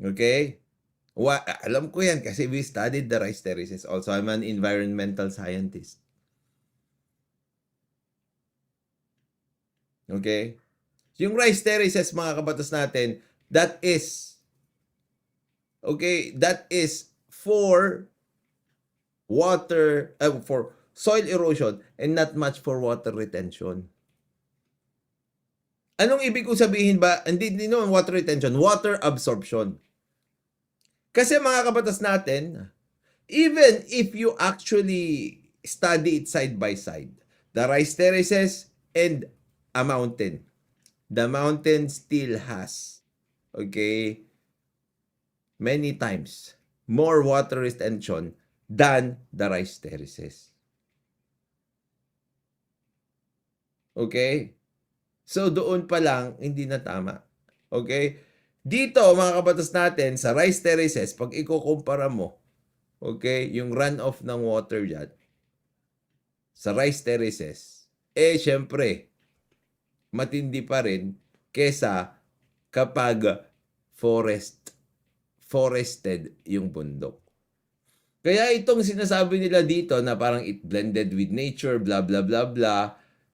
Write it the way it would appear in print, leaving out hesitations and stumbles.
Okay? Alam ko yan kasi we studied the rice terraces. Also, I'm an environmental scientist. Okay? Yung rice terraces, mga kabatas natin, that is for for soil erosion and not much for water retention. Anong ibig ko sabihin ba? Hindi naman water retention, water absorption. Kasi mga kabatas natin, even if you actually study it side by side, the rice terraces and a mountain, the mountain still has, okay, many times more water retention than the rice terraces. Okay? So, doon pa lang, hindi na tama. Okay? Dito, mga kabatas natin, sa rice terraces, pag ikukumpara mo, okay, yung runoff ng water dyan, sa rice terraces, syempre, matindi pa rin kesa kapag forested yung bundok. Kaya itong sinasabi nila dito na parang it blended with nature, blah, blah, blah, blah,